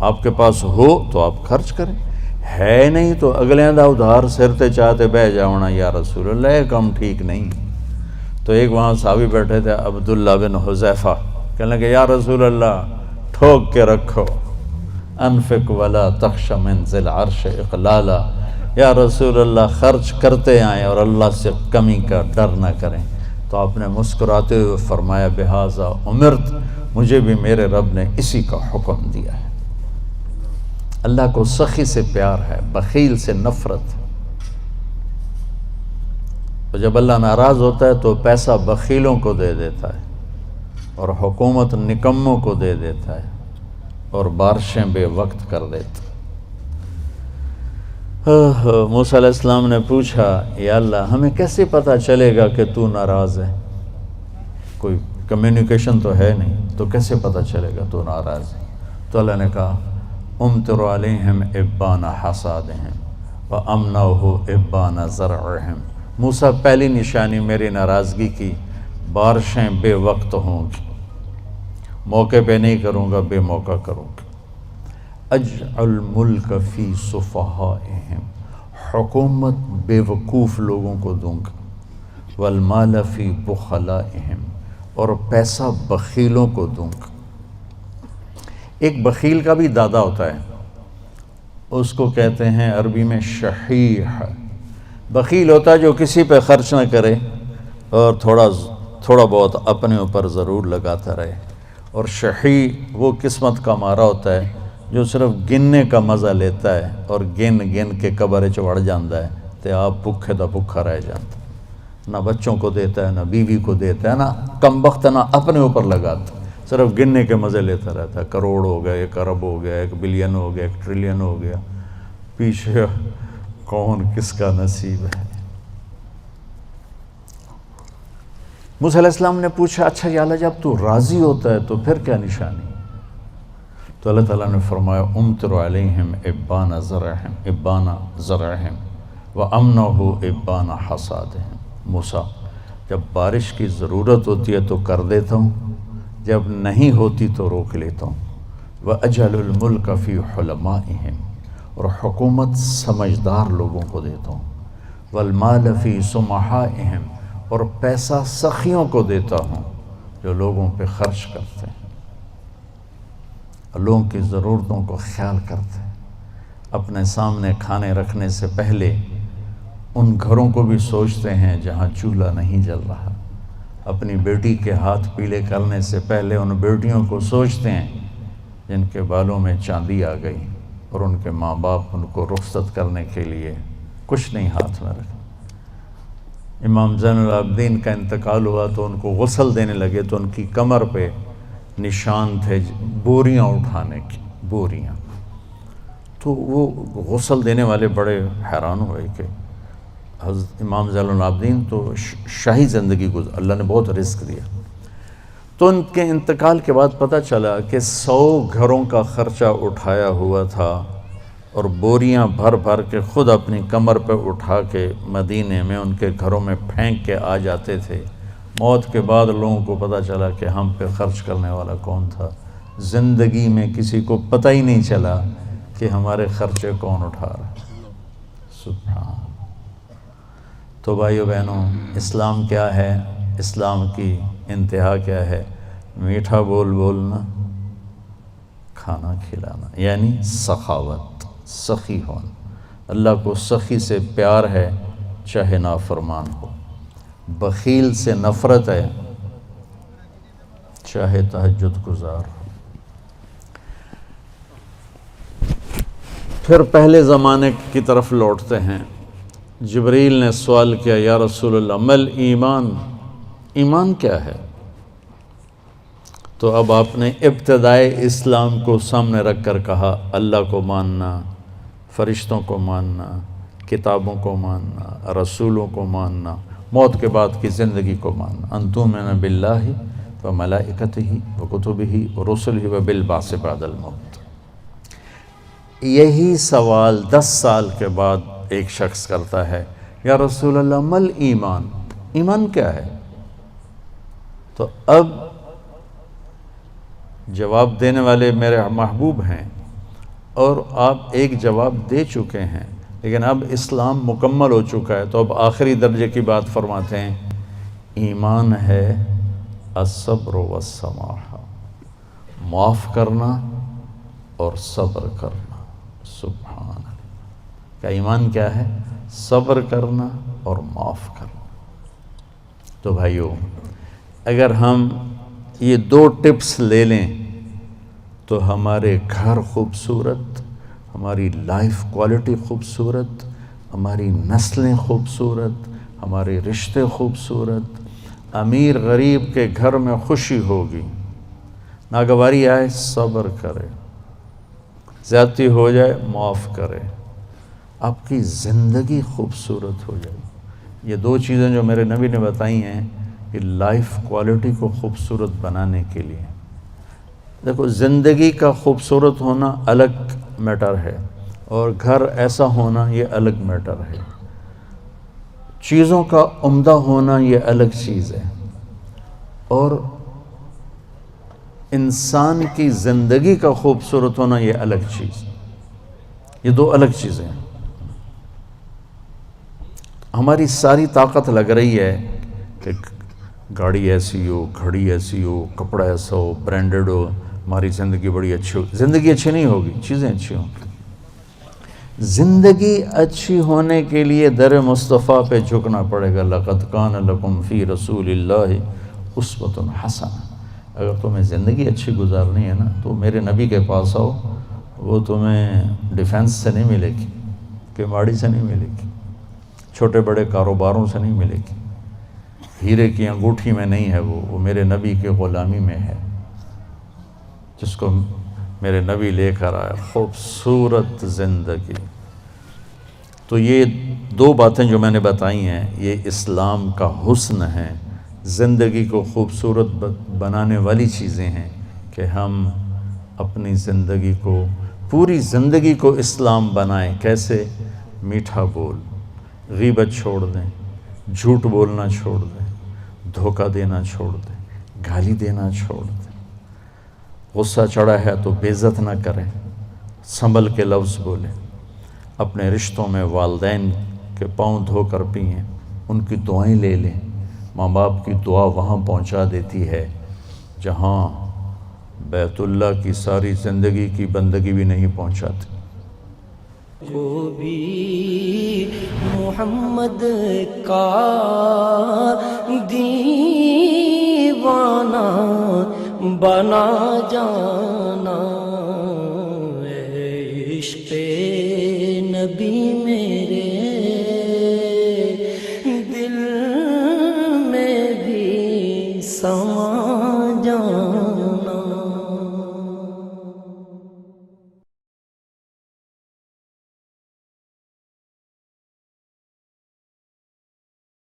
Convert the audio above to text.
آپ کے پاس ہو تو آپ خرچ کریں، ہے نہیں تو اگلے دا ادھار سرتے چاہتے بہ جاؤنا یا رسول اللہ، یہ کام ٹھیک نہیں۔ تو ایک وہاں صحابی بیٹھے تھے عبداللہ بن حذیفہ، کہنے لگے یا رسول اللہ ٹھوک کے رکھو، انفق ولا تخش من ذی العرش اقلالا، یا رسول اللہ خرچ کرتے آئیں اور اللہ سے کمی کا ڈر نہ کریں۔ تو آپ نے مسکراتے ہوئے فرمایا بہذا امرت، مجھے بھی میرے رب نے اسی کا حکم دیا ہے۔ اللہ کو سخی سے پیار ہے، بخیل سے نفرت۔ تو جب اللہ ناراض ہوتا ہے تو پیسہ بخیلوں کو دے دیتا ہے اور حکومت نکموں کو دے دیتا ہے اور بارشیں بے وقت کر دیتا۔ موسیٰ علیہ السلام نے پوچھا یا اللہ ہمیں کیسے پتہ چلے گا کہ تو ناراض ہے؟ کوئی کمیونیکیشن تو ہے نہیں، تو کیسے پتہ چلے گا تو ناراض ہے؟ تو اللہ نے کہا امطر علیہم ابان حصادہم وامنعہ ابان زرعہم۔ موسیٰ پہلی نشانی میری ناراضگی کی، بارشیں بے وقت ہوں گی، موقع پہ نہیں کروں گا، بے موقع کروں گا۔ اجعل ملک فی صفحائہم، حکومت بے وقوف لوگوں کو دوں گا، والمال فی بخلائہم، اور پیسہ بخیلوں کو دوں گا۔ ایک بخیل کا بھی دادا ہوتا ہے، اس کو کہتے ہیں عربی میں شحیح۔ بخیل ہوتا ہے جو کسی پہ خرچ نہ کرے اور تھوڑا بہت اپنے اوپر ضرور لگاتا رہے، اور شحیح وہ قسمت کا مارا ہوتا ہے جو صرف گننے کا مزہ لیتا ہے اور گن گن کے قبر چڑھ جاتا ہے تو آپ بھوکے دا بھوکا رہ جاتا، نہ بچوں کو دیتا ہے، نہ بیوی کو دیتا ہے، نہ کم وقت نہ اپنے اوپر لگاتا، صرف گننے کے مزے لیتا رہتا ہے۔ کروڑ ہو گیا، 1 ارب ہو گیا، 1 بلین ہو گیا، 1 ٹریلین ہو گیا، پیچھے کون کس کا نصیب ہے۔ موسیٰ علیہ السلام نے پوچھا اچھا یا اللہ جب تو راضی ہوتا ہے تو پھر کیا نشانی؟ تو اللہ تعالیٰ نے فرمایا امطر علیہم ابان زرعہم وامنعہ ابان حصادہم۔ موسیٰ جب بارش کی ضرورت ہوتی ہے تو کر دیتا ہوں، جب نہیں ہوتی تو روک لیتا ہوں۔ وَأَجْعَلُ الْمُلْكَ فِي حُلَمَائِهِمْ، اور حکومت سمجھدار لوگوں کو دیتا ہوں۔ وَالْمَالَ فِي سُمَحَائِهِمْ، اور پیسہ سخیوں کو دیتا ہوں جو لوگوں پہ خرچ کرتے ہیں، لوگوں کی ضرورتوں کو خیال کرتے ہیں، اپنے سامنے کھانے رکھنے سے پہلے ان گھروں کو بھی سوچتے ہیں جہاں چولہا نہیں جل رہا، اپنی بیٹی کے ہاتھ پیلے کرنے سے پہلے ان بیٹیوں کو سوچتے ہیں جن کے بالوں میں چاندی آ گئی اور ان کے ماں باپ ان کو رخصت کرنے کے لیے کچھ نہیں ہاتھ میں رکھا۔ امام زین العابدین کا انتقال ہوا تو ان کو غسل دینے لگے تو ان کی کمر پہ نشان تھے بوریاں اٹھانے کی، بوریاں۔ تو وہ غسل دینے والے بڑے حیران ہوئے کہ حضرت امام زین العابدین تو شاہی زندگی گزار، اللہ نے بہت رزق دیا۔ تو ان کے انتقال کے بعد پتہ چلا کہ 100 گھروں کا خرچہ اٹھایا ہوا تھا اور بوریاں بھر بھر کے خود اپنی کمر پہ اٹھا کے مدینے میں ان کے گھروں میں پھینک کے آ جاتے تھے۔ موت کے بعد لوگوں کو پتہ چلا کہ ہم پہ خرچ کرنے والا کون تھا، زندگی میں کسی کو پتہ ہی نہیں چلا کہ ہمارے خرچے کون اٹھا رہا۔ سبحان۔ تو بھائیو بہنوں، اسلام کیا ہے؟ اسلام کی انتہا کیا ہے؟ میٹھا بول بولنا، کھانا کھلانا، یعنی سخاوت، سخی ہونا۔ اللہ کو سخی سے پیار ہے چاہے نافرمان ہو، بخیل سے نفرت ہے چاہے تہجد گزار ہو۔ پھر پہلے زمانے کی طرف لوٹتے ہیں۔ جبریل نے سوال کیا یا رسول اللہ مل ایمان، ایمان کیا ہے؟ تو اب آپ نے ابتدائے اسلام کو سامنے رکھ کر کہا اللہ کو ماننا، فرشتوں کو ماننا، کتابوں کو ماننا، رسولوں کو ماننا، موت کے بعد کی زندگی کو ماننا۔ ان تؤمن باللہ وملائکتہ وکتبہ ورسلہ وبالبعث بعد الموت۔ یہی سوال 10 سال کے بعد ایک شخص کرتا ہے یا رسول اللہ مل ایمان، ایمان کیا ہے؟ تو اب جواب دینے والے میرے محبوب ہیں اور آپ ایک جواب دے چکے ہیں، لیکن اب اسلام مکمل ہو چکا ہے، تو اب آخری درجے کی بات فرماتے ہیں، ایمان ہے الصبر والسماحہ، معاف کرنا اور صبر کرنا۔ سبحان اللہ، کہ ایمان کیا ہے؟ صبر کرنا اور معاف کرنا۔ تو بھائیو، اگر ہم یہ 2 ٹپس لے لیں تو ہمارے گھر خوبصورت، ہماری لائف کوالٹی خوبصورت، ہماری نسلیں خوبصورت، ہمارے رشتے خوبصورت، امیر غریب کے گھر میں خوشی ہوگی، ناگواری آئے صبر کرے، زیادتی ہو جائے معاف کرے، آپ کی زندگی خوبصورت ہو جائے۔ یہ 2 چیزیں جو میرے نبی نے بتائی ہیں کہ لائف کوالٹی کو خوبصورت بنانے کے لیے۔ دیکھو، زندگی کا خوبصورت ہونا الگ میٹر ہے، اور گھر ایسا ہونا یہ الگ میٹر ہے۔ چیزوں کا عمدہ ہونا یہ الگ چیز ہے، اور انسان کی زندگی کا خوبصورت ہونا یہ الگ چیز ہے۔ یہ 2 الگ چیزیں ہیں۔ ہماری ساری طاقت لگ رہی ہے کہ گاڑی ایسی ہو، گھڑی ایسی ہو، کپڑا ایسا ہو، برانڈڈ ہو، ہماری زندگی بڑی اچھی ہو۔ زندگی اچھی نہیں ہوگی، چیزیں اچھی ہوں گی۔ زندگی اچھی ہونے کے لیے در مصطفیٰ پہ جھکنا پڑے گا۔ لَقَدْ كَانَ لَكُمْ فِي رَسُولِ اللَّهِ أُسْوَةٌ حَسَنَةٌ۔ اگر تمہیں زندگی اچھی گزارنی ہے نا تو میرے نبی کے پاس آؤ، وہ تمہیں ڈیفنس سے نہیں ملے گی، کیماڑی سے نہیں ملے گی، چھوٹے بڑے کاروباروں سے نہیں ملے گی، ہیرے کی انگوٹھی میں نہیں ہے، وہ میرے نبی کے غلامی میں ہے، جس کو میرے نبی لے کر آیا، خوبصورت زندگی۔ تو یہ 2 باتیں جو میں نے بتائی ہیں، یہ اسلام کا حسن ہے، زندگی کو خوبصورت بنانے والی چیزیں ہیں کہ ہم اپنی زندگی کو، پوری زندگی کو اسلام بنائیں۔ کیسے؟ میٹھا بول، غیبت چھوڑ دیں، جھوٹ بولنا چھوڑ دیں، دھوکہ دینا چھوڑ دیں، گالی دینا چھوڑ دیں، غصہ چڑھا ہے تو بے عزت نہ کریں، سنبھل کے لفظ بولیں، اپنے رشتوں میں والدین کے پاؤں دھو کر پئیں، ان کی دعائیں لے لیں۔ ماں باپ کی دعا وہاں پہنچا دیتی ہے جہاں بیت اللہ کی ساری زندگی کی بندگی بھی نہیں پہنچاتی۔ کو بھی محمد کا دیوانہ بنا جانا، عشق نبی میرے